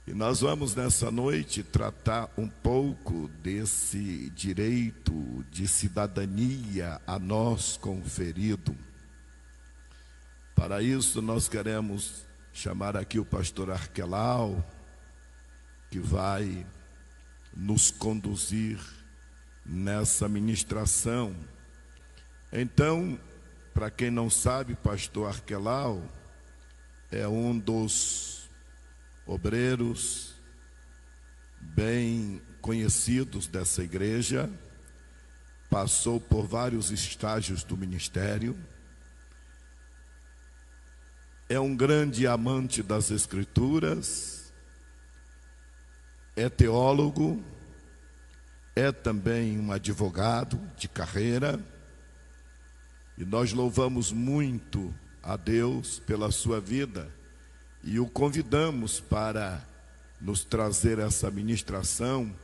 E nós vamos nessa noite tratar um pouco desse direito de cidadania a nós conferido. Para isso nós queremos chamar aqui o pastor Arquelau, que vai nos conduzir nessa ministração. Então, para quem não sabe, pastor Arquelau é um dos obreiros bem conhecidos dessa igreja, passou por vários estágios do ministério, é um grande amante das Escrituras, é teólogo, é também um advogado de carreira, e nós louvamos muito a Deus pela sua vida e o convidamos para nos trazer essa ministração,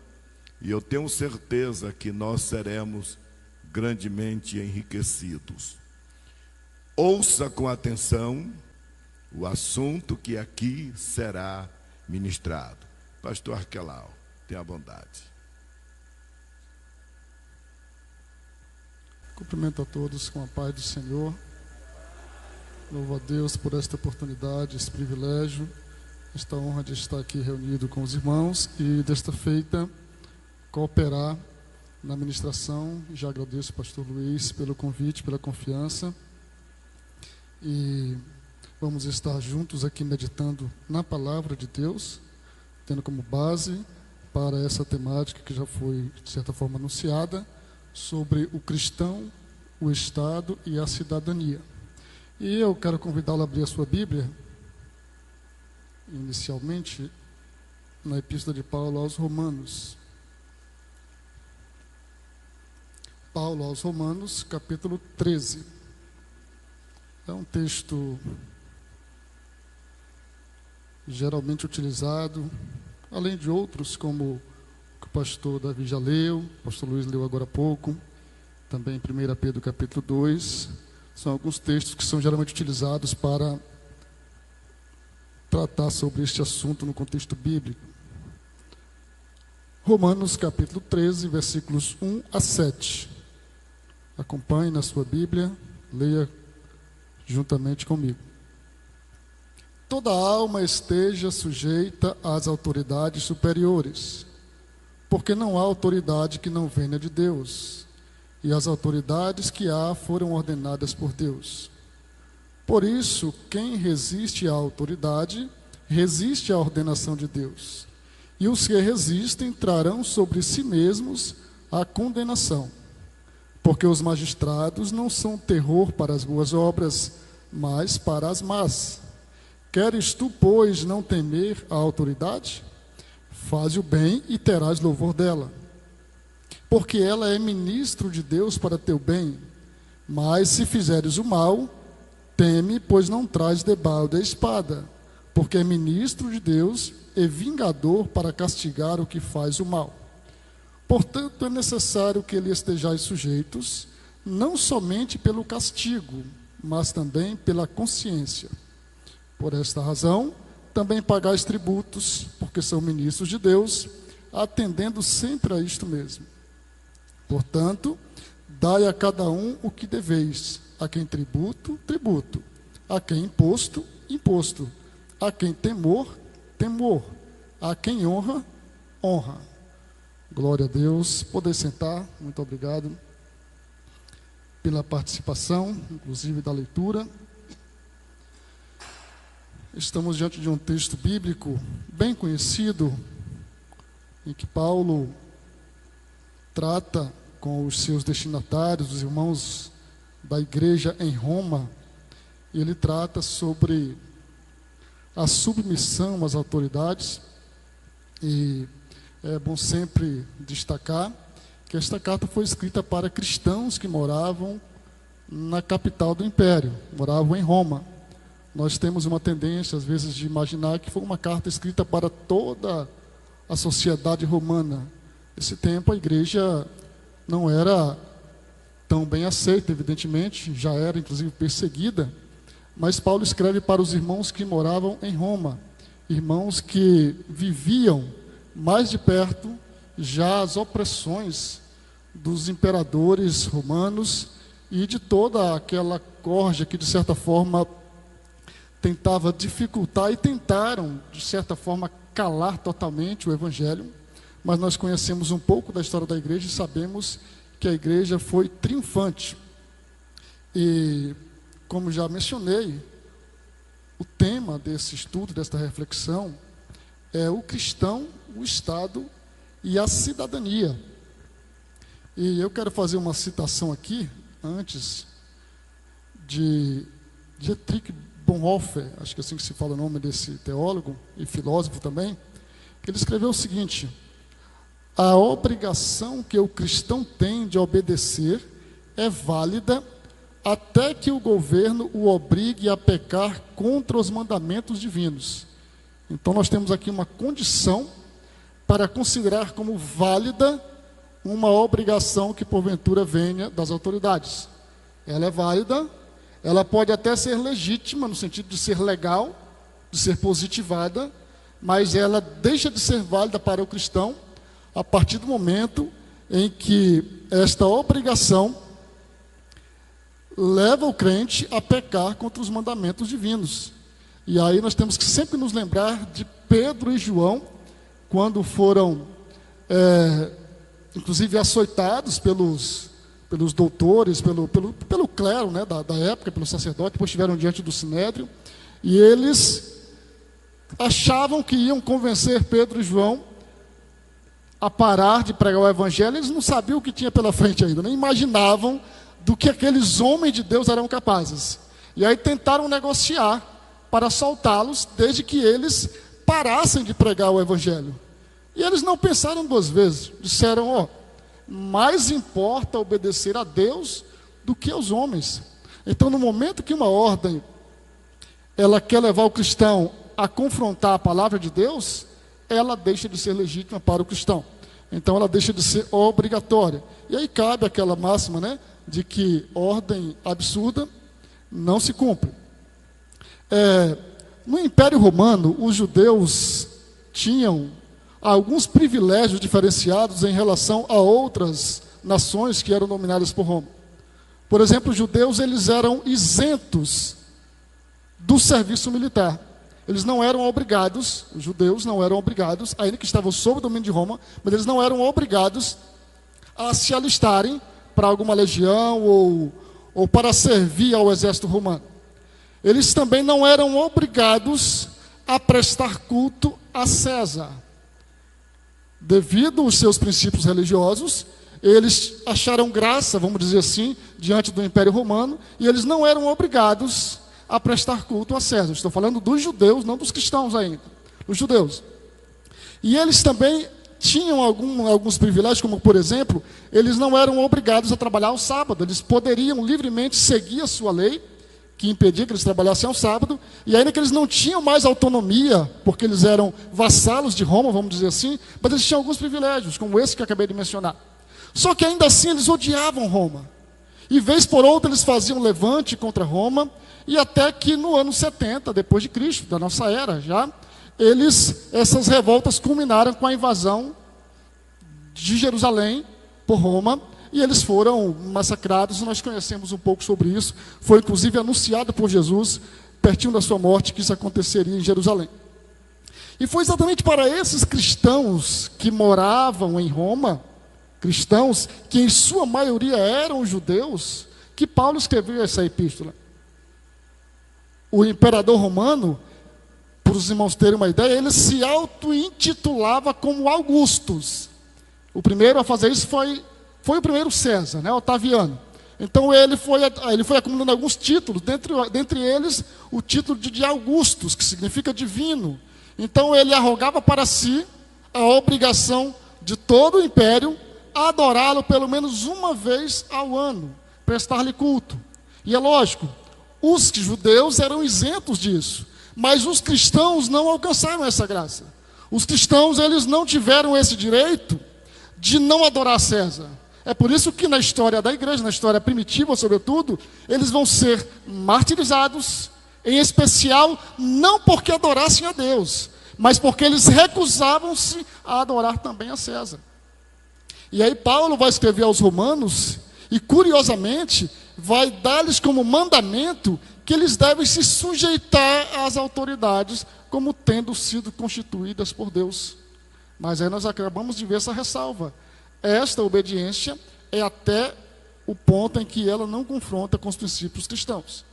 e eu tenho certeza que nós seremos grandemente enriquecidos. Ouça com atenção o assunto que aqui será ministrado. Pastor Arquelau, tenha a bondade. Cumprimento a todos com a paz do Senhor. Louvo a Deus por esta oportunidade, esse privilégio, esta honra de estar aqui reunido com os irmãos e desta feita cooperar na ministração. Já agradeço ao pastor Luiz pelo convite, pela confiança. E vamos estar juntos aqui meditando na palavra de Deus, tendo como base para essa temática que já foi, de certa forma, anunciada, sobre o cristão, o Estado e a cidadania. E eu quero convidá-lo a abrir a sua Bíblia, inicialmente, na Epístola de Paulo aos Romanos. Paulo aos Romanos, capítulo 13. É um texto geralmente utilizado, além de outros, como o pastor Davi já leu, o pastor Luiz leu agora há pouco, também 1 Pedro capítulo 2, são alguns textos que são geralmente utilizados para tratar sobre este assunto no contexto bíblico. Romanos capítulo 13, versículos 1 a 7. Acompanhe na sua Bíblia, leia juntamente comigo. Toda alma esteja sujeita às autoridades superiores, porque não há autoridade que não venha de Deus, e as autoridades que há foram ordenadas por Deus. Por isso, quem resiste à autoridade, resiste à ordenação de Deus. E os que resistem trarão sobre si mesmos a condenação. Porque os magistrados não são terror para as boas obras, mas para as más. Queres tu, pois, não temer a autoridade? Faze o bem e terás louvor dela, porque ela é ministro de Deus para teu bem. Mas se fizeres o mal, teme, pois não traz debalde a espada, porque é ministro de Deus e vingador para castigar o que faz o mal. Portanto, é necessário que lhe estejais sujeitos, não somente pelo castigo, mas também pela consciência. Por esta razão, também pagais tributos, porque são ministros de Deus, atendendo sempre a isto mesmo. Portanto, dai a cada um o que deveis: a quem tributo, tributo; a quem imposto, imposto; a quem temor, temor; a quem honra, honra. Glória a Deus. Poder sentar. Muito obrigado pela participação, inclusive da leitura. Estamos diante de um texto bíblico bem conhecido, em que Paulo trata com os seus destinatários, os irmãos da igreja em Roma, e ele trata sobre a submissão às autoridades. E é bom sempre destacar que esta carta foi escrita para cristãos que moravam na capital do império, moravam em Roma. Nós temos uma tendência, às vezes, de imaginar que foi uma carta escrita para toda a sociedade romana. Nesse tempo, a igreja não era tão bem aceita, evidentemente, já era, inclusive, perseguida. Mas Paulo escreve para os irmãos que moravam em Roma. irmãos que viviam mais de perto já as opressões dos imperadores romanos e de toda aquela corja que, de certa forma, tentava dificultar e tentaram, de certa forma, calar totalmente o Evangelho. Mas nós conhecemos um pouco da história da igreja e sabemos que a igreja foi triunfante. E, como já mencionei, o tema desse estudo, desta reflexão, é o cristão, o Estado e a cidadania. E eu quero fazer uma citação aqui, antes, de Dietrich Bonhoeffer, acho que é assim que se fala o nome desse teólogo e filósofo também, que ele escreveu o seguinte: a obrigação que o cristão tem de obedecer é válida até que o governo o obrigue a pecar contra os mandamentos divinos. Então nós temos aqui uma condição para considerar como válida uma obrigação que porventura venha das autoridades. Ela é válida, ela pode até ser legítima, no sentido de ser legal, de ser positivada, mas ela deixa de ser válida para o cristão a partir do momento em que esta obrigação leva o crente a pecar contra os mandamentos divinos. E aí nós temos que sempre nos lembrar de Pedro e João, quando foram, inclusive, açoitados pelos doutores, pelo clero, né, da época, pelo sacerdote, depois estiveram diante do sinédrio, e eles achavam que iam convencer Pedro e João a parar de pregar o evangelho. Eles não sabiam o que tinha pela frente ainda, nem imaginavam do que aqueles homens de Deus eram capazes. E aí tentaram negociar para soltá-los, desde que eles parassem de pregar o evangelho. E eles não pensaram duas vezes, disseram: mais importa obedecer a Deus do que aos homens. Então, no momento que uma ordem ela quer levar o cristão a confrontar a palavra de Deus, ela deixa de ser legítima para o cristão. Então ela deixa de ser obrigatória. E aí cabe aquela máxima, né, de que ordem absurda não se cumpre. No Império Romano, os judeus tinham alguns privilégios diferenciados em relação a outras nações que eram dominadas por Roma. Por exemplo, os judeus eles eram isentos do serviço militar. Eles não eram obrigados, os judeus não eram obrigados, ainda que estavam sob o domínio de Roma, mas eles não eram obrigados a se alistarem para alguma legião ou para servir ao exército romano. Eles também não eram obrigados a prestar culto a César. Devido aos seus princípios religiosos, eles acharam graça, vamos dizer assim, diante do Império Romano, e eles não eram obrigados a prestar culto a César. Estou falando dos judeus, não dos cristãos ainda, os judeus. E eles também tinham alguns privilégios, como, por exemplo, eles não eram obrigados a trabalhar ao sábado. Eles poderiam livremente seguir a sua lei, que impedia que eles trabalhassem ao sábado, e ainda que eles não tinham mais autonomia, porque eles eram vassalos de Roma, vamos dizer assim, mas eles tinham alguns privilégios, como esse que eu acabei de mencionar. Só que ainda assim eles odiavam Roma. E vez por outra eles faziam levante contra Roma, e até que no ano 70, depois de Cristo, da nossa era já, essas revoltas culminaram com a invasão de Jerusalém por Roma, e eles foram massacrados. Nós conhecemos um pouco sobre isso. Foi inclusive anunciado por Jesus, pertinho da sua morte, que isso aconteceria em Jerusalém. E foi exatamente para esses cristãos que moravam em Roma, cristãos que em sua maioria eram judeus, que Paulo escreveu essa epístola. O imperador romano, para os irmãos terem uma ideia, ele se auto-intitulava como Augustus. O primeiro a fazer isso foi o primeiro César, né, Otaviano. Então ele foi acumulando alguns títulos, dentre eles o título de Augustus, que significa divino. Então ele arrogava para si a obrigação de todo o império adorá-lo pelo menos uma vez ao ano, prestar-lhe culto. E é lógico, os judeus eram isentos disso, mas os cristãos não alcançaram essa graça. Os cristãos eles não tiveram esse direito de não adorar César. É por isso que na história da igreja, na história primitiva sobretudo, eles vão ser martirizados, em especial não porque adorassem a Deus, mas porque eles recusavam-se a adorar também a César. E aí Paulo vai escrever aos Romanos, e curiosamente, vai dar-lhes como mandamento que eles devem se sujeitar às autoridades, como tendo sido constituídas por Deus. Mas aí nós acabamos de ver essa ressalva. Esta obediência é até o ponto em que ela não confronta com os princípios cristãos.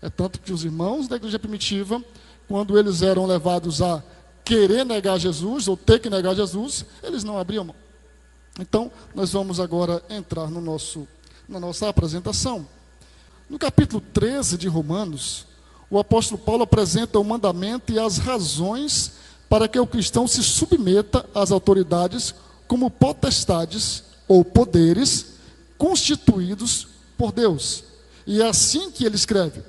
É tanto que os irmãos da igreja primitiva, quando eles eram levados a querer negar Jesus, ou ter que negar Jesus, eles não abriam mão. Então, nós vamos agora entrar na nossa apresentação. No capítulo 13 de Romanos, o apóstolo Paulo apresenta o mandamento e as razões para que o cristão se submeta às autoridades como potestades ou poderes constituídos por Deus. E é assim que ele escreve: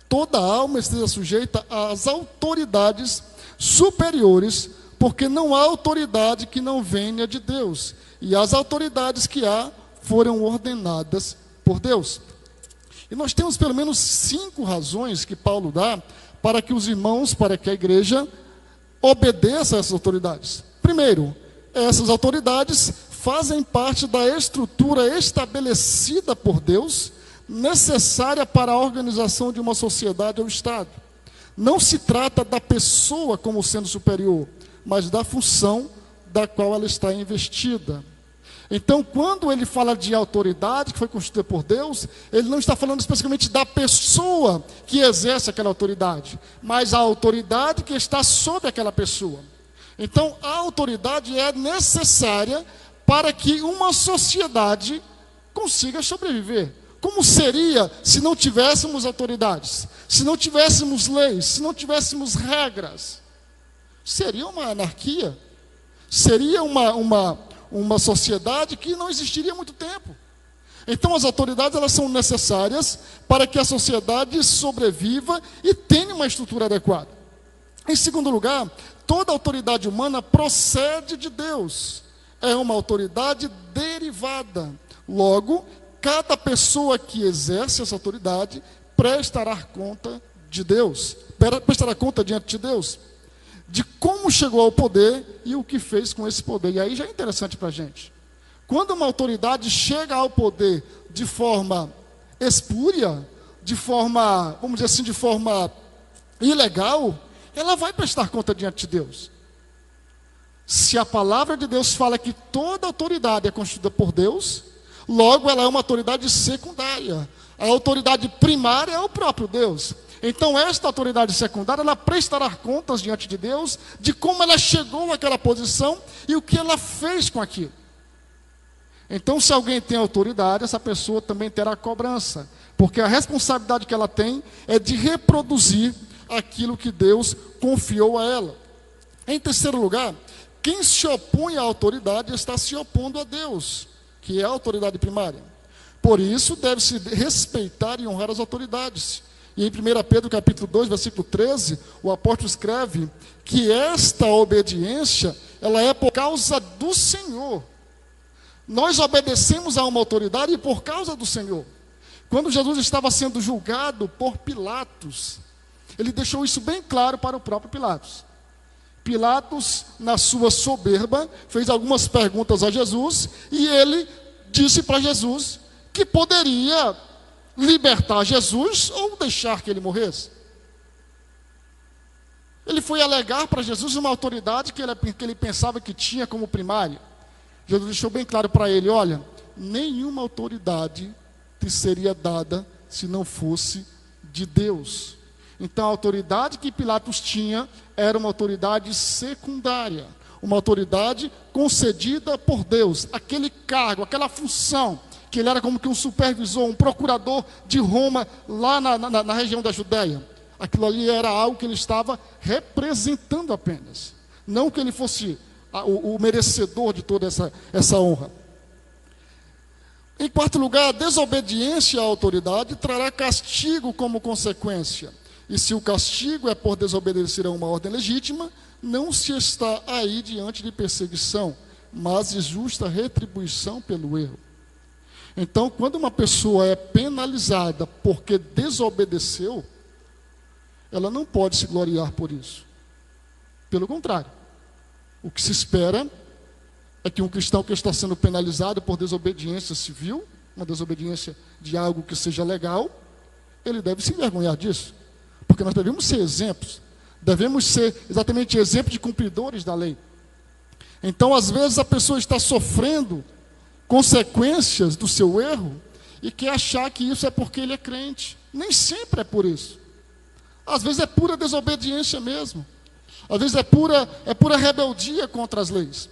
toda alma esteja sujeita às autoridades superiores, porque não há autoridade que não venha de Deus, e as autoridades que há foram ordenadas por Deus. E nós temos pelo menos 5 razões que Paulo dá para que os irmãos, para que a igreja obedeça a essas autoridades. Primeiro, essas autoridades fazem parte da estrutura estabelecida por Deus, necessária para a organização de uma sociedade ou Estado. Não se trata da pessoa como sendo superior, mas da função da qual ela está investida. Então, quando ele fala de autoridade que foi constituída por Deus, ele não está falando especificamente da pessoa que exerce aquela autoridade, mas a autoridade que está sobre aquela pessoa. Então, a autoridade é necessária para que uma sociedade consiga sobreviver. Como seria se não tivéssemos autoridades? Se não tivéssemos leis? Se não tivéssemos regras? Seria uma anarquia. Seria uma sociedade que não existiria há muito tempo. Então as autoridades, elas são necessárias para que a sociedade sobreviva e tenha uma estrutura adequada. Em segundo lugar, toda autoridade humana procede de Deus. É uma autoridade derivada. Logo, cada pessoa que exerce essa autoridade prestará conta de Deus, prestará conta diante de Deus, de como chegou ao poder e o que fez com esse poder. E aí já é interessante para a gente. Quando uma autoridade chega ao poder de forma espúria, de forma, vamos dizer assim, de forma ilegal, ela vai prestar conta diante de Deus. Se a palavra de Deus fala que toda autoridade é constituída por Deus, logo ela é uma autoridade secundária. A autoridade primária é o próprio Deus. Então esta autoridade secundária, ela prestará contas diante de Deus de como ela chegou àquela posição e o que ela fez com aquilo. Então, se alguém tem autoridade, essa pessoa também terá cobrança, porque a responsabilidade que ela tem é de reproduzir aquilo que Deus confiou a ela. Em terceiro lugar, quem se opõe à autoridade está se opondo a Deus, que é a autoridade primária. Por isso, deve-se respeitar e honrar as autoridades. E em 1 Pedro capítulo 2, versículo 13, o apóstolo escreve que esta obediência, ela é por causa do Senhor. Nós obedecemos a uma autoridade por causa do Senhor. Quando Jesus estava sendo julgado por Pilatos, ele deixou isso bem claro para o próprio Pilatos. Pilatos, na sua soberba, fez algumas perguntas a Jesus, e ele disse para Jesus que poderia libertar Jesus ou deixar que ele morresse. Ele foi alegar para Jesus uma autoridade que ele pensava que tinha como primária. Jesus deixou bem claro para ele: olha, nenhuma autoridade te seria dada se não fosse de Deus. Então a autoridade que Pilatos tinha era uma autoridade secundária, uma autoridade concedida por Deus, aquele cargo, aquela função, que ele era como que um supervisor, um procurador de Roma, lá na região da Judéia. Aquilo ali era algo que ele estava representando apenas, não que ele fosse o merecedor de toda essa honra. Em quarto lugar, a desobediência à autoridade trará castigo como consequência. E se o castigo é por desobedecer a uma ordem legítima, não se está aí diante de perseguição, mas de justa retribuição pelo erro. Então, quando uma pessoa é penalizada porque desobedeceu, ela não pode se gloriar por isso. Pelo contrário, o que se espera é que um cristão que está sendo penalizado por desobediência civil, uma desobediência de algo que seja legal, ele deve se envergonhar disso, porque nós devemos ser exemplos, devemos ser exatamente exemplos de cumpridores da lei. Então, às vezes, a pessoa está sofrendo consequências do seu erro e quer achar que isso é porque ele é crente. Nem sempre é por isso. Às vezes é pura desobediência mesmo. Às vezes é pura rebeldia contra as leis.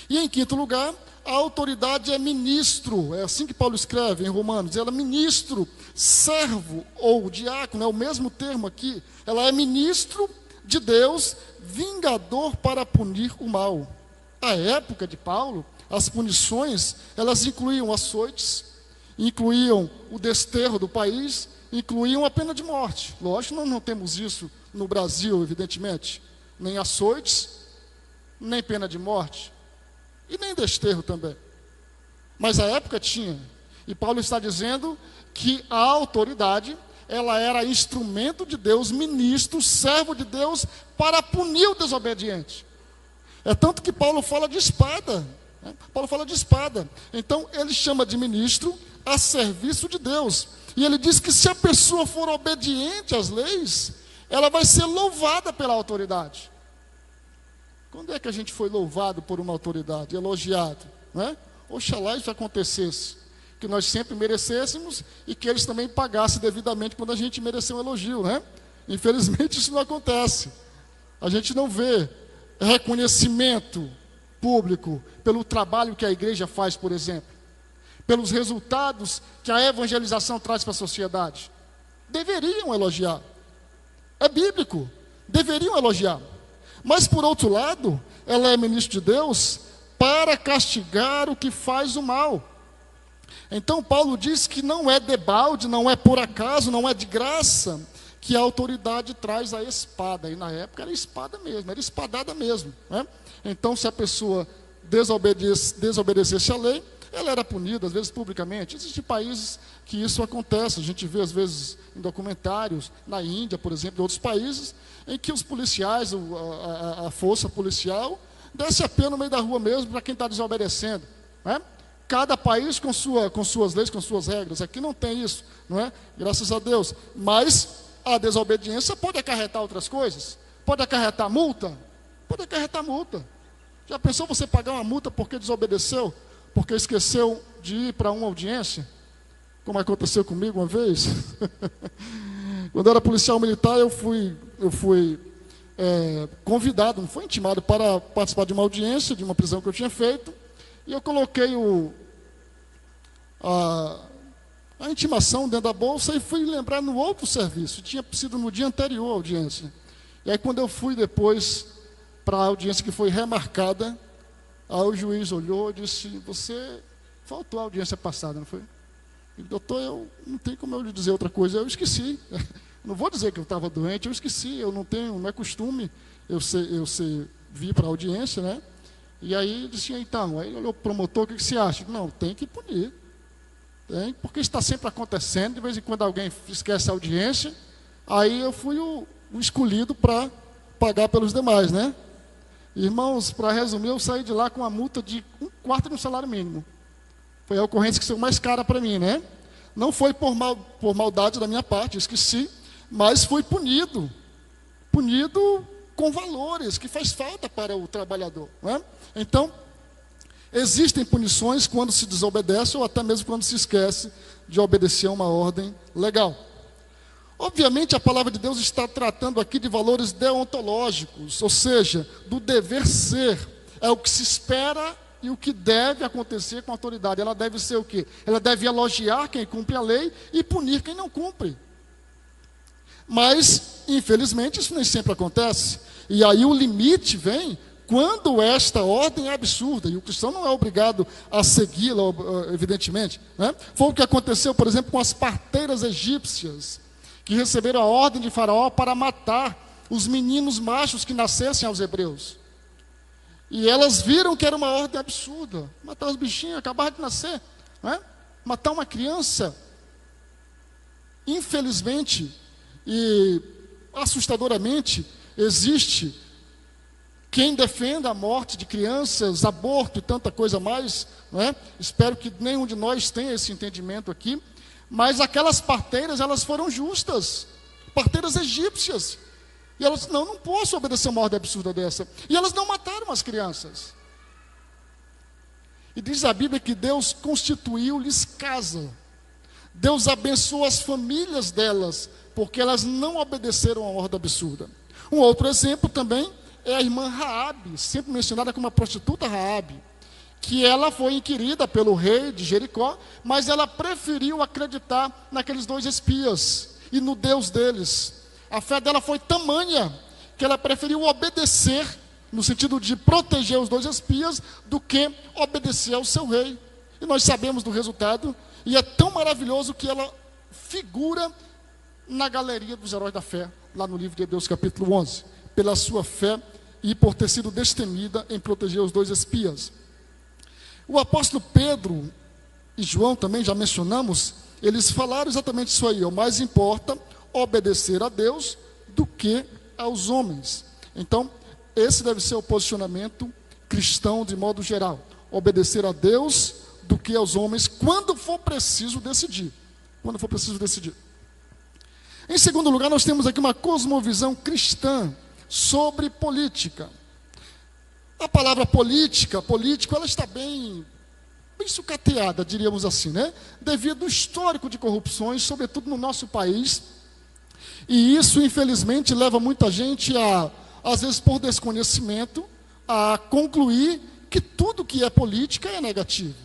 E em quinto lugar, a autoridade é ministro. É assim que Paulo escreve em Romanos. Ela é ministro, servo ou diácono, é o mesmo termo aqui. Ela é ministro de Deus, vingador para punir o mal. À época de Paulo, as punições, elas incluíam açoites, incluíam o desterro do país, incluíam a pena de morte. Lógico, nós não temos isso no Brasil, evidentemente. Nem açoites, nem pena de morte. E nem desterro também. Mas a época tinha. E Paulo está dizendo que a autoridade, ela era instrumento de Deus, ministro, servo de Deus, para punir o desobediente. É tanto que Paulo fala de espada. Né? Paulo fala de espada. Então, ele chama de ministro a serviço de Deus. E ele diz que se a pessoa for obediente às leis, ela vai ser louvada pela autoridade. Quando é que a gente foi louvado por uma autoridade, elogiado? Né? Oxalá isso acontecesse, que nós sempre merecêssemos e que eles também pagassem devidamente quando a gente mereceu um elogio, né? Infelizmente isso não acontece. A gente não vê reconhecimento público pelo trabalho que a igreja faz, por exemplo, pelos resultados que a evangelização traz para a sociedade. Deveriam elogiar. É bíblico, deveriam elogiar. Mas, por outro lado, ela é ministro de Deus para castigar o que faz o mal. Então, Paulo diz que não é debalde, não é por acaso, não é de graça, que a autoridade traz a espada. E na época era espada mesmo, era espadada mesmo. Né? Então, se a pessoa desobedecesse a lei, ela era punida, às vezes publicamente. Existem países que isso acontece. A gente vê, às vezes, em documentários, na Índia, por exemplo, em outros países, em que os policiais, a força policial, desce a pé no meio da rua mesmo para quem está desobedecendo. Né? Cada país com suas leis, com suas regras. Aqui não tem isso, não é? Graças a Deus. Mas a desobediência pode acarretar outras coisas. Pode acarretar multa? Pode acarretar multa. Já pensou você pagar uma multa porque desobedeceu? Porque esqueceu de ir para uma audiência? Como aconteceu comigo uma vez. Quando eu era policial militar, eu fui convidado, não foi intimado, para participar de uma audiência, de uma prisão que eu tinha feito. E eu coloquei a intimação dentro da bolsa e fui lembrar no outro serviço. Tinha sido no dia anterior à audiência. E aí, quando eu fui depois para a audiência que foi remarcada, aí o juiz olhou e disse: você faltou a audiência passada, não foi? E, doutor, eu não tenho como eu lhe dizer outra coisa, eu esqueci. Não vou dizer que eu estava doente, eu esqueci, não é costume eu vir para a audiência, né? E aí disse: então, aí olhou o promotor, o que você acha? Não, tem que punir. Tem, porque está sempre acontecendo, de vez em quando alguém esquece a audiência, aí eu fui o escolhido para pagar pelos demais, né? Irmãos, para resumir, eu saí de lá com uma multa de 1/4 do salário mínimo. Foi a ocorrência que saiu mais cara para mim, né? Não foi por maldade da minha parte, eu esqueci, mas foi punido com valores, que faz falta para o trabalhador, né? Então, existem punições quando se desobedece ou até mesmo quando se esquece de obedecer a uma ordem legal. Obviamente, a palavra de Deus está tratando aqui de valores deontológicos, ou seja, do dever ser. É o que se espera e o que deve acontecer com a autoridade. Ela deve ser o quê? Ela deve elogiar quem cumpre a lei e punir quem não cumpre. Mas, infelizmente, isso nem sempre acontece. E aí o limite vem quando esta ordem é absurda, e o cristão não é obrigado a segui-la, evidentemente. Né? Foi o que aconteceu, por exemplo, com as parteiras egípcias, que receberam a ordem de Faraó para matar os meninos machos que nascessem aos hebreus. E elas viram que era uma ordem absurda. Matar os bichinhos, acabaram de nascer. Né? Matar uma criança. Infelizmente e assustadoramente, existe Quem defenda a morte de crianças, aborto e tanta coisa mais, não é? Espero que nenhum de nós tenha esse entendimento aqui, mas aquelas parteiras, elas foram justas, parteiras egípcias, e elas, não posso obedecer uma ordem absurda dessa, e elas não mataram as crianças. E diz a Bíblia que Deus constituiu-lhes casa, Deus abençoou as famílias delas, porque elas não obedeceram a ordem absurda. Um outro exemplo também é a irmã Raabe, sempre mencionada como a prostituta Raabe, que ela foi inquirida pelo rei de Jericó, mas ela preferiu acreditar naqueles 2 espias e no Deus deles. A fé dela foi tamanha que ela preferiu obedecer, no sentido de proteger os 2 espias, do que obedecer ao seu rei. E nós sabemos do resultado, e é tão maravilhoso que ela figura na galeria dos heróis da fé, lá no livro de Hebreus capítulo 11, pela sua fé e por ter sido destemida em proteger os 2 espias. O apóstolo Pedro e João também, já mencionamos, eles falaram exatamente isso aí, o mais importa obedecer a Deus do que aos homens. Então, esse deve ser o posicionamento cristão de modo geral, obedecer a Deus do que aos homens, quando for preciso decidir. Em segundo lugar, nós temos aqui uma cosmovisão cristã sobre política. A palavra político, ela está bem sucateada, diríamos assim, né? Devido ao histórico de corrupções, sobretudo no nosso país. E isso, infelizmente, leva muita gente às vezes por desconhecimento, a concluir que tudo que é política é negativo.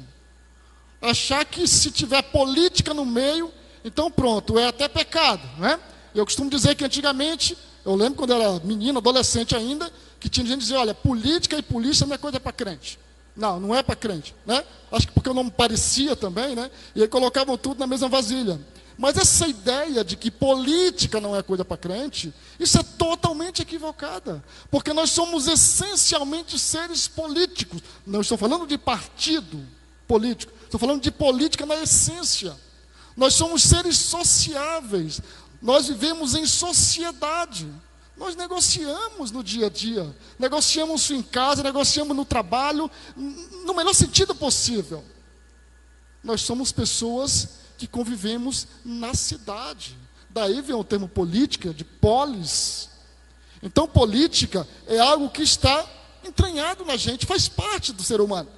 Achar que se tiver política no meio, então pronto, é até pecado, né? Eu costumo dizer que antigamente, eu lembro quando era menino, adolescente ainda, que tinha gente que dizia, olha, política e polícia não é coisa para crente. Não é para crente, né? Acho que porque o nome parecia também, né? E aí colocavam tudo na mesma vasilha. Mas essa ideia de que política não é coisa para crente, isso é totalmente equivocada. Porque nós somos essencialmente seres políticos. Não estou falando de partido político, estou falando de política na essência. Nós somos seres sociáveis, nós vivemos em sociedade. Nós negociamos no dia a dia, negociamos em casa, negociamos no trabalho, no melhor sentido possível. Nós somos pessoas que convivemos na cidade. Daí vem o termo política, de polis. Então, política é algo que está entranhado na gente, faz parte do ser humano.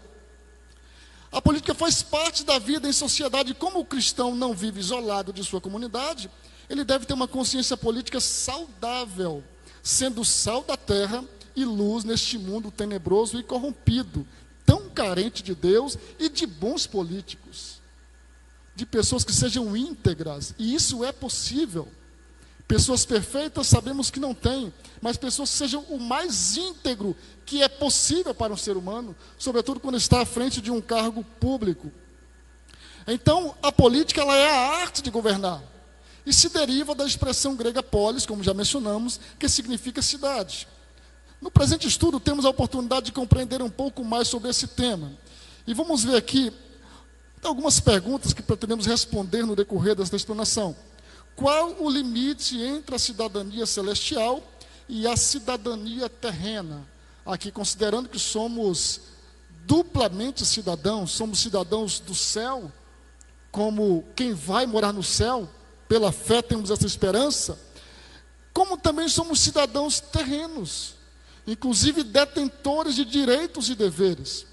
A política faz parte da vida em sociedade. Como o cristão não vive isolado de sua comunidade, ele deve ter uma consciência política saudável, sendo sal da terra e luz neste mundo tenebroso e corrompido, tão carente de Deus e de bons políticos, de pessoas que sejam íntegras, e isso é possível. Pessoas perfeitas sabemos que não tem, mas pessoas que sejam o mais íntegro que é possível para um ser humano, sobretudo quando está à frente de um cargo público. Então, a política, ela é a arte de governar, e se deriva da expressão grega polis, como já mencionamos, que significa cidade. No presente estudo, temos a oportunidade de compreender um pouco mais sobre esse tema. E vamos ver aqui algumas perguntas que pretendemos responder no decorrer desta explanação. Qual o limite entre a cidadania celestial e a cidadania terrena? Aqui, considerando que somos duplamente cidadãos, somos cidadãos do céu, como quem vai morar no céu, pela fé temos essa esperança, como também somos cidadãos terrenos, inclusive detentores de direitos e deveres,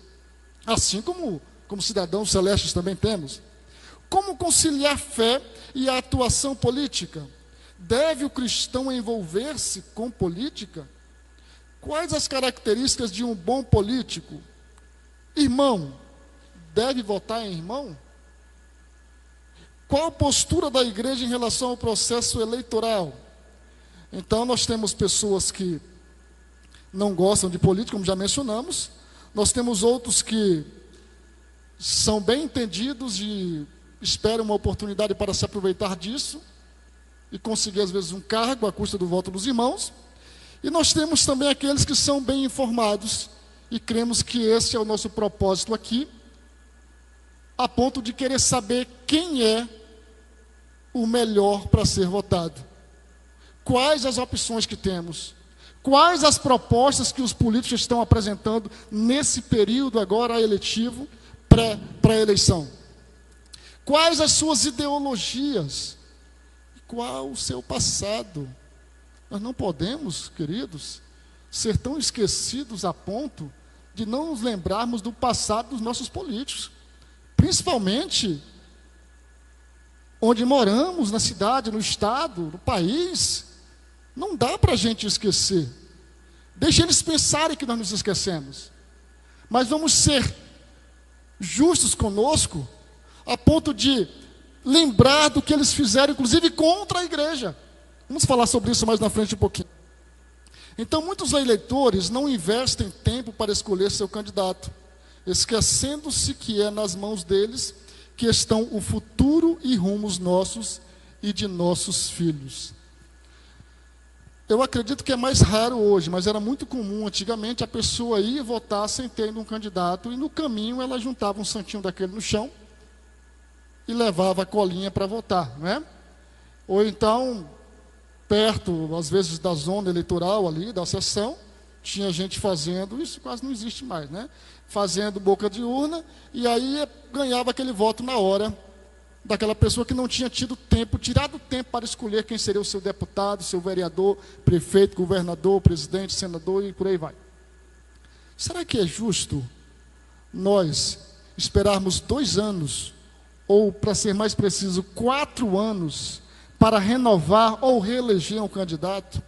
assim como cidadãos celestes também temos. Como conciliar fé e a atuação política? Deve o cristão envolver-se com política? Quais as características de um bom político? Irmão, deve votar em irmão? Qual a postura da igreja em relação ao processo eleitoral? Então, nós temos pessoas que não gostam de política, como já mencionamos. Nós temos outros que são bem entendidos e esperam uma oportunidade para se aproveitar disso e conseguir, às vezes, um cargo à custa do voto dos irmãos. E nós temos também aqueles que são bem informados e cremos que esse é o nosso propósito aqui, a ponto de querer saber quem é o melhor para ser votado. Quais as opções que temos? Quais as propostas que os políticos estão apresentando nesse período agora eletivo, pré-eleição? Quais as suas ideologias? Qual o seu passado? Nós não podemos, queridos, ser tão esquecidos a ponto de não nos lembrarmos do passado dos nossos políticos. Principalmente onde moramos, na cidade, no estado, no país. Não dá para a gente esquecer. Deixa eles pensarem que nós nos esquecemos. Mas vamos ser justos conosco, a ponto de lembrar do que eles fizeram, inclusive contra a igreja. Vamos falar sobre isso mais na frente um pouquinho. Então, muitos eleitores não investem tempo para escolher seu candidato, esquecendo-se que é nas mãos deles que estão o futuro e rumos nossos e de nossos filhos. Eu acredito que é mais raro hoje, mas era muito comum antigamente a pessoa ir votar sem ter um candidato e no caminho ela juntava um santinho daquele no chão e levava a colinha para votar, não é? Ou então, perto, às vezes, da zona eleitoral ali, da sessão, tinha gente fazendo, isso quase não existe mais, né? Fazendo boca de urna, e aí ganhava aquele voto na hora daquela pessoa que não tinha tido tempo, tirado tempo para escolher quem seria o seu deputado, seu vereador, prefeito, governador, presidente, senador e por aí vai. Será que é justo nós esperarmos 2 anos, ou para ser mais preciso, 4 anos, para renovar ou reeleger um candidato,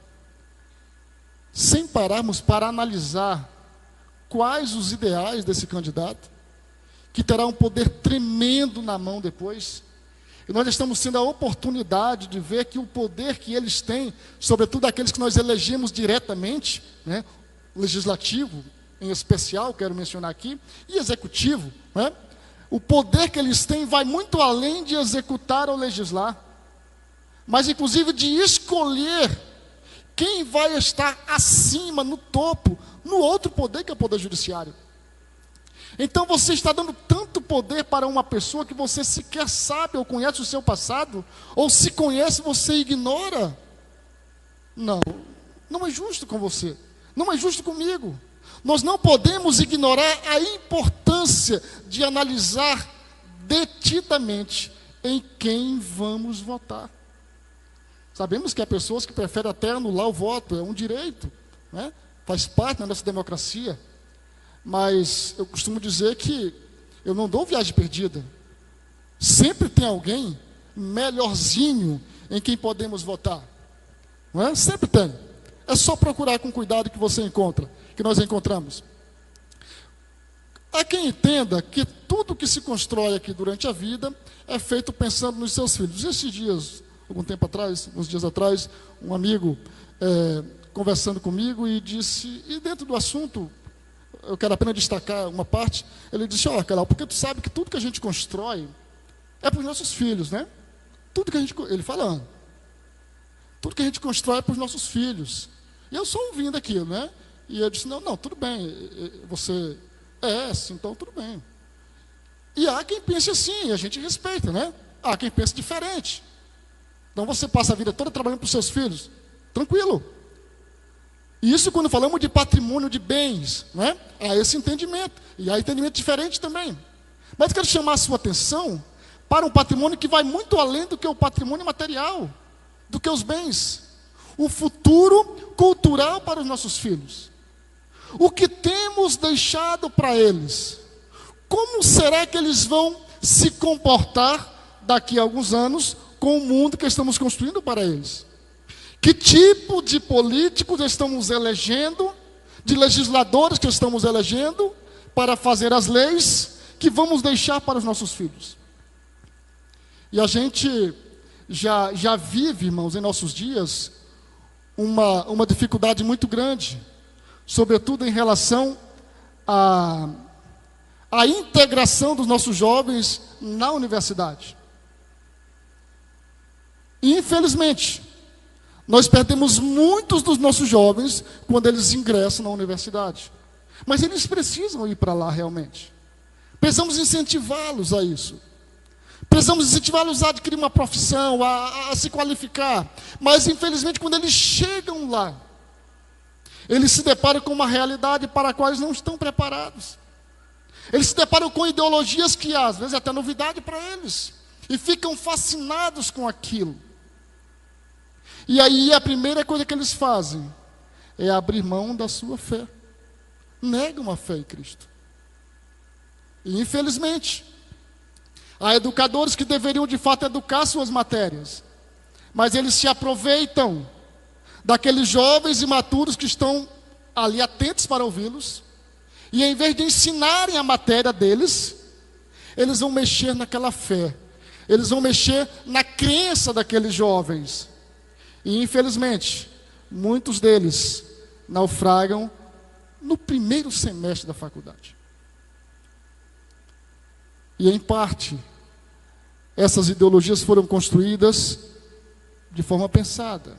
sem pararmos para analisar quais os ideais desse candidato, que terá um poder tremendo na mão depois? E nós estamos tendo a oportunidade de ver que o poder que eles têm, sobretudo aqueles que nós elegemos diretamente, né, legislativo em especial, quero mencionar aqui, e executivo, né, o poder que eles têm vai muito além de executar ou legislar, mas inclusive de escolher quem vai estar acima, no topo, no outro poder que é o poder judiciário. Então você está dando tanto poder para uma pessoa que você sequer sabe ou conhece o seu passado, ou se conhece, você ignora. Não, não é justo com você, não é justo comigo. Nós não podemos ignorar a importância de analisar detidamente em quem vamos votar. Sabemos que há pessoas que preferem até anular o voto, é um direito, né? Faz parte da nossa democracia. Mas eu costumo dizer que eu não dou viagem perdida. Sempre tem alguém melhorzinho em quem podemos votar. Não é? Sempre tem. É só procurar com cuidado que você encontra, que nós encontramos. Há quem entenda que tudo que se constrói aqui durante a vida é feito pensando nos seus filhos. Esses dias, uns dias atrás, um amigo conversando comigo e disse, e dentro do assunto, eu quero apenas destacar uma parte, ele disse, ó, Carol, porque tu sabe que tudo que a gente constrói é para os nossos filhos, né? Tudo que a gente, ele falando, tudo que a gente constrói é para os nossos filhos. E eu só ouvindo aquilo, né? E eu disse, não, tudo bem, você é assim, então tudo bem. E há quem pense assim, a gente respeita, né? Há quem pense diferente. Então você passa a vida toda trabalhando para os seus filhos, tranquilo. Isso quando falamos de patrimônio de bens, né? Há esse entendimento, e há entendimento diferente também. Mas eu quero chamar a sua atenção para um patrimônio que vai muito além do que o patrimônio material, do que os bens. O futuro cultural para os nossos filhos. O que temos deixado para eles. Como será que eles vão se comportar daqui a alguns anos com o mundo que estamos construindo para eles? Que tipo de políticos estamos elegendo, de legisladores que estamos elegendo, para fazer as leis que vamos deixar para os nossos filhos? E a gente já vive, irmãos, em nossos dias, uma dificuldade muito grande, sobretudo em relação à integração dos nossos jovens na universidade. E, infelizmente, nós perdemos muitos dos nossos jovens quando eles ingressam na universidade. Mas eles precisam ir para lá realmente. Precisamos incentivá-los a isso. Precisamos incentivá-los a adquirir uma profissão, a se qualificar. Mas, infelizmente, quando eles chegam lá, Eles se deparam com uma realidade para a qual eles não estão preparados. Eles se deparam com ideologias que às vezes é até novidade para eles. E ficam fascinados com aquilo. E aí a primeira coisa que eles fazem é abrir mão da sua fé. Negam a fé em Cristo. E infelizmente, há educadores que deveriam de fato educar suas matérias. Mas eles se aproveitam daqueles jovens imaturos que estão ali atentos para ouvi-los. E em vez de ensinarem a matéria deles, eles vão mexer naquela fé. Eles vão mexer na crença daqueles jovens. E infelizmente, muitos deles naufragam no primeiro semestre da faculdade. E em parte, essas ideologias foram construídas de forma pensada.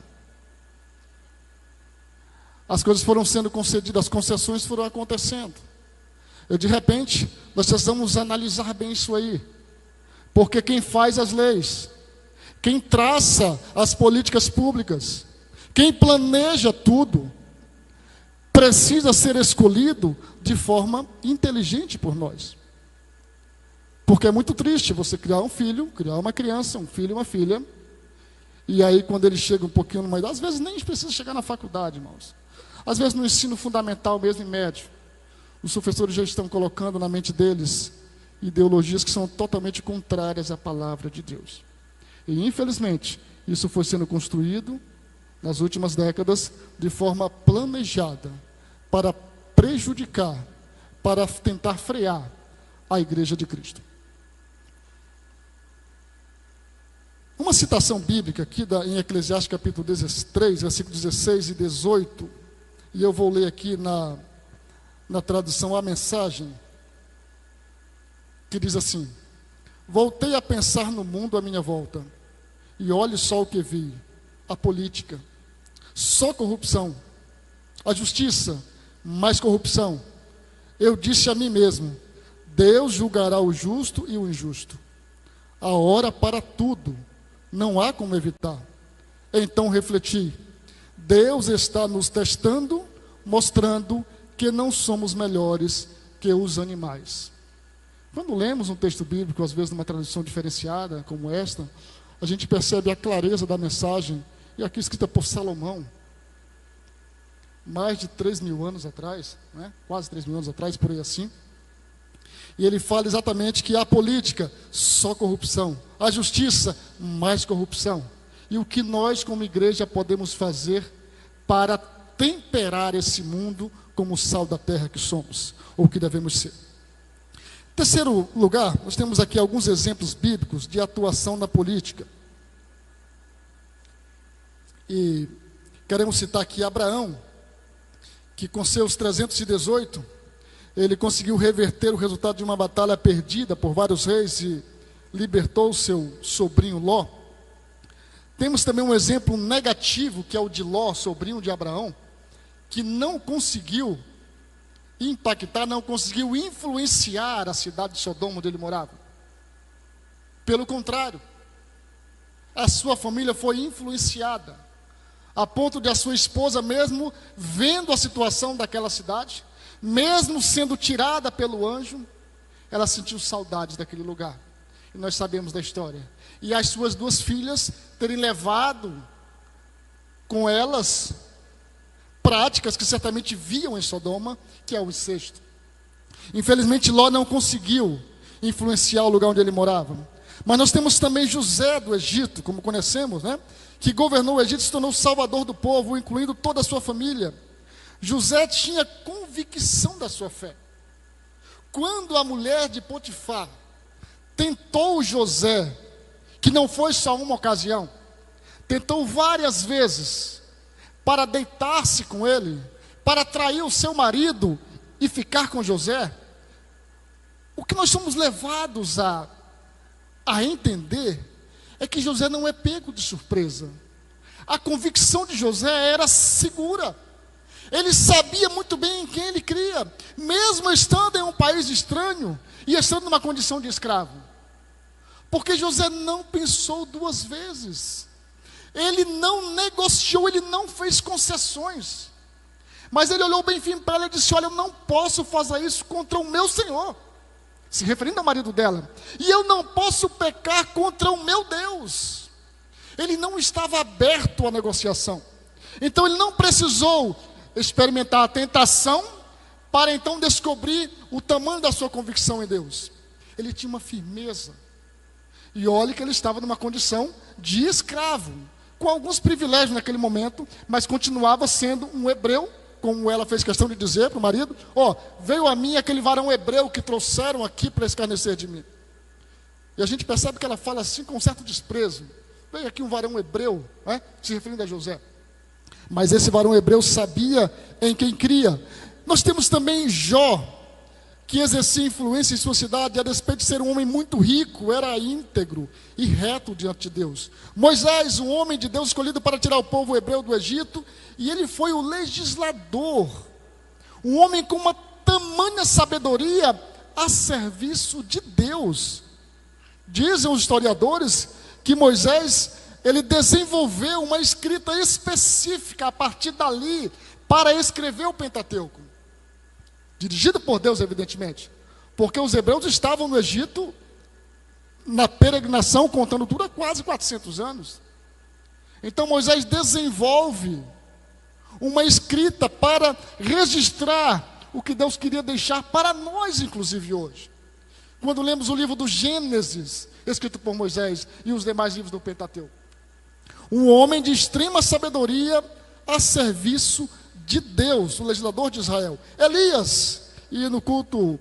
As coisas foram sendo concedidas, as concessões foram acontecendo. E de repente, nós precisamos analisar bem isso aí. Porque quem faz as leis, quem traça as políticas públicas, quem planeja tudo, precisa ser escolhido de forma inteligente por nós. Porque é muito triste você criar um filho, criar uma criança, um filho e uma filha, e aí quando ele chega um pouquinho numa idade, às vezes nem precisa chegar na faculdade, irmãos. Às vezes no ensino fundamental mesmo e médio, os professores já estão colocando na mente deles ideologias que são totalmente contrárias à palavra de Deus. E infelizmente, isso foi sendo construído nas últimas décadas de forma planejada para prejudicar, para tentar frear a Igreja de Cristo. Uma citação bíblica aqui em Eclesiastes capítulo 3, versículos 16 e 18, e eu vou ler aqui na tradução A Mensagem, que diz assim: voltei a pensar no mundo à minha volta, e olhe só o que vi, a política, só corrupção, a justiça, mais corrupção. Eu disse a mim mesmo, Deus julgará o justo e o injusto. A hora para tudo, não há como evitar. Então refleti, Deus está nos testando, mostrando que não somos melhores que os animais. Quando lemos um texto bíblico, às vezes numa tradução diferenciada como esta, a gente percebe a clareza da mensagem, e aqui escrita por Salomão, mais de 3.000 anos atrás, né? Quase 3.000 anos atrás, por aí assim. E ele fala exatamente que a política, só corrupção, a justiça, mais corrupção. E o que nós como igreja podemos fazer para temperar esse mundo como o sal da terra que somos, ou que devemos ser. Terceiro lugar, nós temos aqui alguns exemplos bíblicos de atuação na política. E queremos citar aqui Abraão, que com seus 318, ele conseguiu reverter o resultado de uma batalha perdida por vários reis e libertou seu sobrinho Ló. Temos também um exemplo negativo, que é o de Ló, sobrinho de Abraão, que não conseguiu impactar, não conseguiu influenciar a cidade de Sodoma onde ele morava. Pelo contrário, a sua família foi influenciada, a ponto de a sua esposa, mesmo vendo a situação daquela cidade, mesmo sendo tirada pelo anjo, ela sentiu saudades daquele lugar. E nós sabemos da história. E as suas duas filhas terem levado com elas práticas que certamente viam em Sodoma, que é o incesto. Infelizmente, Ló não conseguiu influenciar o lugar onde ele morava. Mas nós temos também José do Egito, como conhecemos, né? Que governou o Egito e se tornou salvador do povo, incluindo toda a sua família. José tinha convicção da sua fé. Quando a mulher de Potifar tentou José, que não foi só uma ocasião, tentou várias vezes para deitar-se com ele, para atrair o seu marido e ficar com José, o que nós somos levados a entender é que José não é pego de surpresa. A convicção de José era segura. Ele sabia muito bem em quem ele cria, mesmo estando em um país estranho e estando numa condição de escravo. Porque José não pensou duas vezes. Ele não negociou, ele não fez concessões. Mas ele olhou bem firme para ela e disse: olha, eu não posso fazer isso contra o meu Senhor, se referindo ao marido dela, e eu não posso pecar contra o meu Deus. Ele não estava aberto à negociação. Então ele não precisou experimentar a tentação para então descobrir o tamanho da sua convicção em Deus. Ele tinha uma firmeza. E olhe que ele estava numa condição de escravo, com alguns privilégios naquele momento, mas continuava sendo um hebreu, como ela fez questão de dizer para o marido: veio a mim aquele varão hebreu que trouxeram aqui para escarnecer de mim. E a gente percebe que ela fala assim com um certo desprezo. Veio aqui um varão hebreu, se referindo a José. Mas esse varão hebreu sabia em quem cria. Nós temos também Jó, que exercia influência em sua cidade, a despeito de ser um homem muito rico, era íntegro e reto diante de Deus. Moisés, um homem de Deus escolhido para tirar o povo hebreu do Egito, e ele foi o legislador, um homem com uma tamanha sabedoria a serviço de Deus. Dizem os historiadores que Moisés, ele desenvolveu uma escrita específica a partir dali para escrever o Pentateuco, dirigido por Deus, evidentemente, porque os hebreus estavam no Egito na peregrinação, contando tudo, há quase 400 anos. Então Moisés desenvolve uma escrita para registrar o que Deus queria deixar para nós, inclusive hoje. Quando lemos o livro do Gênesis, escrito por Moisés, e os demais livros do Pentateuco, um homem de extrema sabedoria a serviço de Deus, o legislador de Israel. Elias, e no culto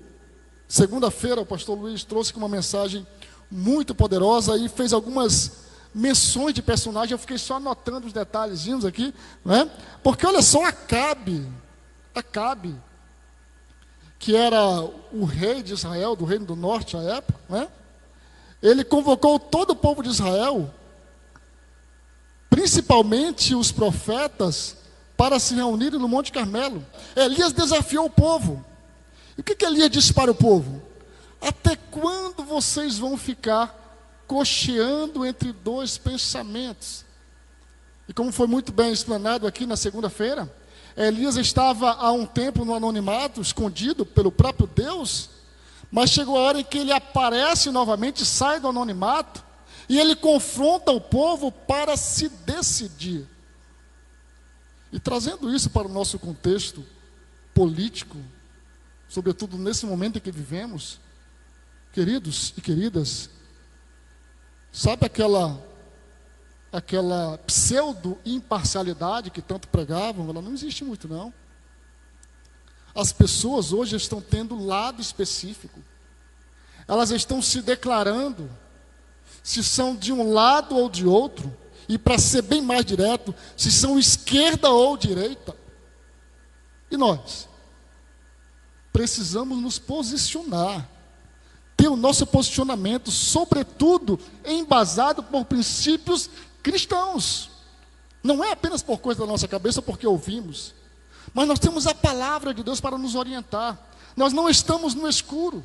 segunda-feira o pastor Luiz trouxe com uma mensagem muito poderosa e fez algumas menções de personagem. Eu fiquei só anotando os detalhezinhos aqui, porque olha só, Acabe, que era o rei de Israel, do reino do norte à época, ele convocou todo o povo de Israel, principalmente os profetas, para se reunirem no Monte Carmelo. Elias desafiou o povo. E o que Elias disse para o povo? Até quando vocês vão ficar cocheando entre dois pensamentos? E como foi muito bem explanado aqui na segunda-feira, Elias estava há um tempo no anonimato, escondido pelo próprio Deus, mas chegou a hora em que ele aparece novamente, sai do anonimato, e ele confronta o povo para se decidir. E trazendo isso para o nosso contexto político, sobretudo nesse momento em que vivemos, queridos e queridas, sabe aquela pseudo-imparcialidade que tanto pregavam? Ela não existe muito, não. As pessoas hoje estão tendo lado específico. Elas estão se declarando se são de um lado ou de outro. E para ser bem mais direto, se são esquerda ou direita. E nós precisamos nos posicionar, ter o nosso posicionamento, sobretudo embasado por princípios cristãos. Não é apenas por coisa da nossa cabeça, porque ouvimos, mas nós temos a palavra de Deus para nos orientar. Nós não estamos no escuro.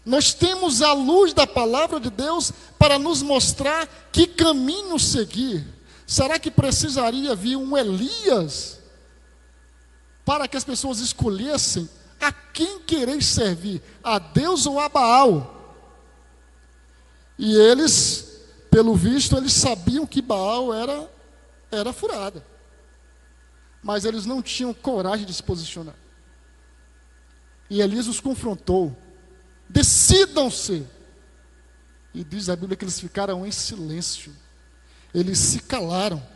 Nós temos a luz da palavra de Deus para nos mostrar que caminho seguir. Será que precisaria vir um Elias para que as pessoas escolhessem a quem querer servir, a Deus ou a Baal? E eles, pelo visto, eles sabiam que Baal era furada, mas eles não tinham coragem de se posicionar. E Elias os confrontou. Decidam-se. E diz a Bíblia que eles ficaram em silêncio. Eles se calaram.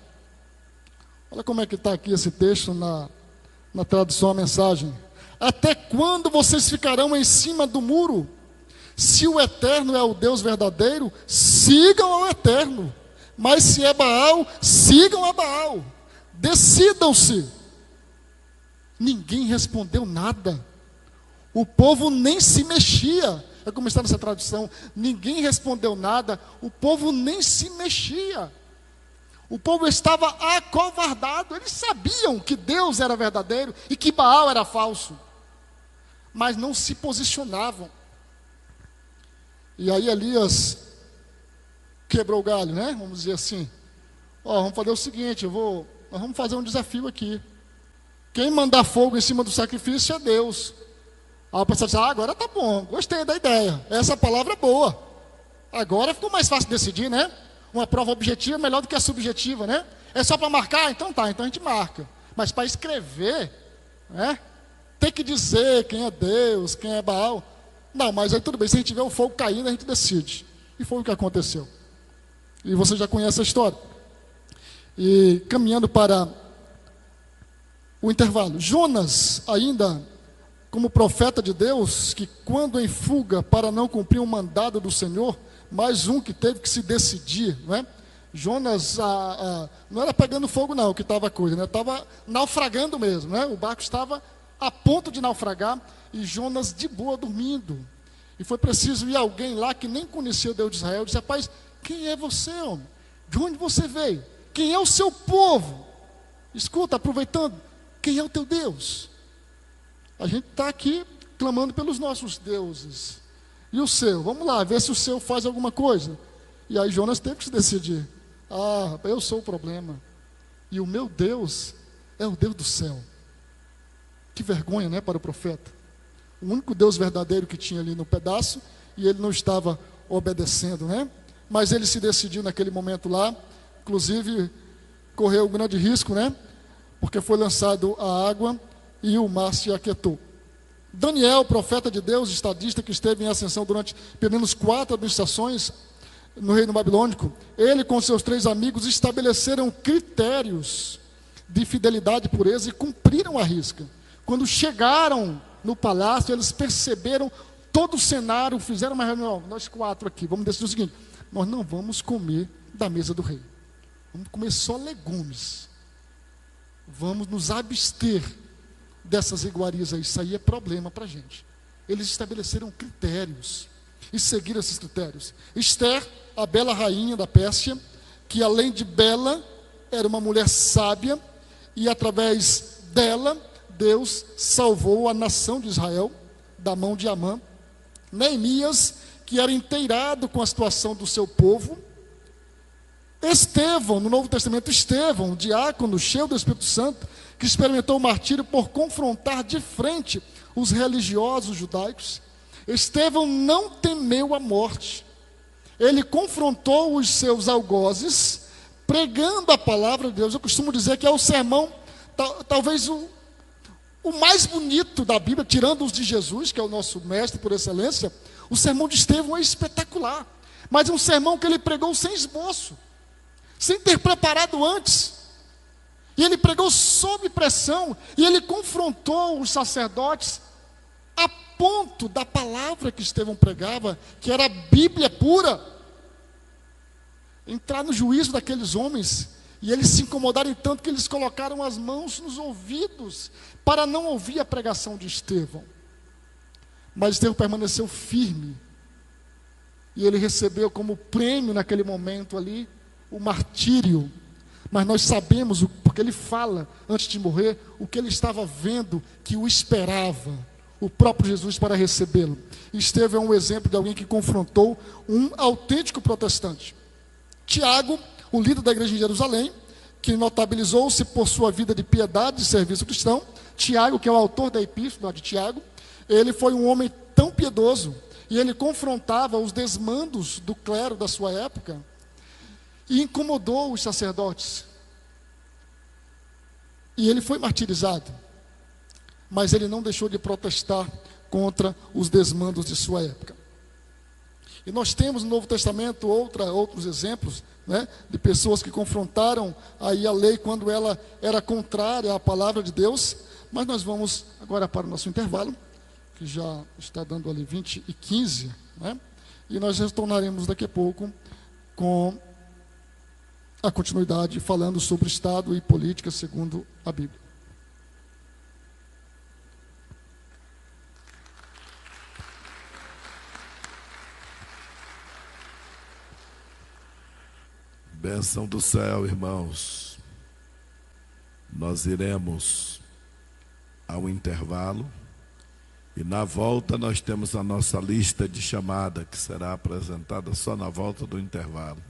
Olha como é que está aqui esse texto na tradução a mensagem. Até quando vocês ficarão em cima do muro? Se o Eterno é o Deus verdadeiro, sigam ao Eterno. Mas se é Baal, sigam a Baal. Decidam-se. Ninguém respondeu nada. O povo nem se mexia. É como está nessa tradução. Ninguém respondeu nada. O povo nem se mexia. O povo estava acovardado. Eles sabiam que Deus era verdadeiro e que Baal era falso, mas não se posicionavam. E aí Elias quebrou o galho, Vamos dizer assim. Vamos fazer o seguinte, nós vamos fazer um desafio aqui. Quem mandar fogo em cima do sacrifício é Deus. Aí o pessoal diz, agora tá bom, gostei da ideia, essa palavra é boa. Agora ficou mais fácil decidir, né? Uma prova objetiva é melhor do que a subjetiva, né? É só para marcar? Então tá, então a gente marca. Mas para escrever, né? Tem que dizer quem é Deus, quem é Baal. Não, mas aí tudo bem, se a gente vê o fogo caindo, a gente decide. E foi o que aconteceu. E você já conhece a história. E caminhando para o intervalo. Jonas, ainda como profeta de Deus, que quando em fuga para não cumprir um mandado do Senhor, mais um que teve que se decidir, não é? Jonas não era pegando fogo não, que estava a coisa, né? Estava naufragando mesmo, né? O barco estava a ponto de naufragar e Jonas de boa dormindo. E foi preciso ir alguém lá que nem conhecia o Deus de Israel, disse, rapaz, quem é você, homem? De onde você veio? Quem é o seu povo? Escuta, aproveitando, quem é o teu Deus? A gente está aqui clamando pelos nossos deuses. E o seu? Vamos lá, ver se o seu faz alguma coisa. E aí Jonas teve que se decidir. Eu sou o problema. E o meu Deus é o Deus do céu. Que vergonha, né, para o profeta. O único Deus verdadeiro que tinha ali no pedaço, e ele não estava obedecendo, né? Mas ele se decidiu naquele momento lá, inclusive correu um grande risco, né? Porque foi lançado à água e o mar se aquietou. Daniel, profeta de Deus, estadista que esteve em ascensão durante pelo menos 4 administrações no reino babilônico, ele com seus 3 amigos estabeleceram critérios de fidelidade e pureza e cumpriram a risca. Quando chegaram no palácio, eles perceberam todo o cenário, fizeram uma reunião, nós 4 aqui, vamos decidir o seguinte, nós não vamos comer da mesa do rei, vamos comer só legumes, vamos nos abster dessas iguarias aí, isso aí é problema para a gente. Eles estabeleceram critérios e seguiram esses critérios. Esther, a bela rainha da Pérsia, que além de bela, era uma mulher sábia, e através dela, Deus salvou a nação de Israel da mão de Amã. Neemias, que era inteirado com a situação do seu povo. Estevão, no Novo Testamento, Estevão, diácono, cheio do Espírito Santo, que experimentou o martírio por confrontar de frente os religiosos judaicos. Estevão não temeu a morte. Ele confrontou os seus algozes, pregando a palavra de Deus. Eu costumo dizer que é o sermão, talvez o mais bonito da Bíblia, tirando os de Jesus, que é o nosso mestre por excelência. O sermão de Estevão é espetacular, mas é um sermão que ele pregou sem esboço, sem ter preparado antes. E ele pregou sob pressão, e ele confrontou os sacerdotes a ponto da palavra que Estevão pregava, que era a Bíblia pura, entrar no juízo daqueles homens, e eles se incomodaram tanto que eles colocaram as mãos nos ouvidos, para não ouvir a pregação de Estevão. Mas Estevão permaneceu firme, e ele recebeu como prêmio naquele momento ali, o martírio. Mas nós sabemos, porque ele fala, antes de morrer, o que ele estava vendo, que o esperava, o próprio Jesus para recebê-lo. Estevão é um exemplo de alguém que confrontou um autêntico protestante. Tiago, o líder da igreja em Jerusalém, que notabilizou-se por sua vida de piedade e serviço cristão. Tiago, que é o autor da epístola de Tiago, ele foi um homem tão piedoso, e ele confrontava os desmandos do clero da sua época, e incomodou os sacerdotes. E ele foi martirizado, mas ele não deixou de protestar contra os desmandos de sua época. E nós temos no Novo Testamento outros exemplos, né, de pessoas que confrontaram aí a lei quando ela era contrária à palavra de Deus. Mas nós vamos agora para o nosso intervalo, que já está dando ali 20:15, né? E nós retornaremos daqui a pouco com a continuidade, falando sobre Estado e política segundo a Bíblia. Bênção do céu, irmãos. Nós iremos ao intervalo e na volta nós temos a nossa lista de chamada, que será apresentada só na volta do intervalo.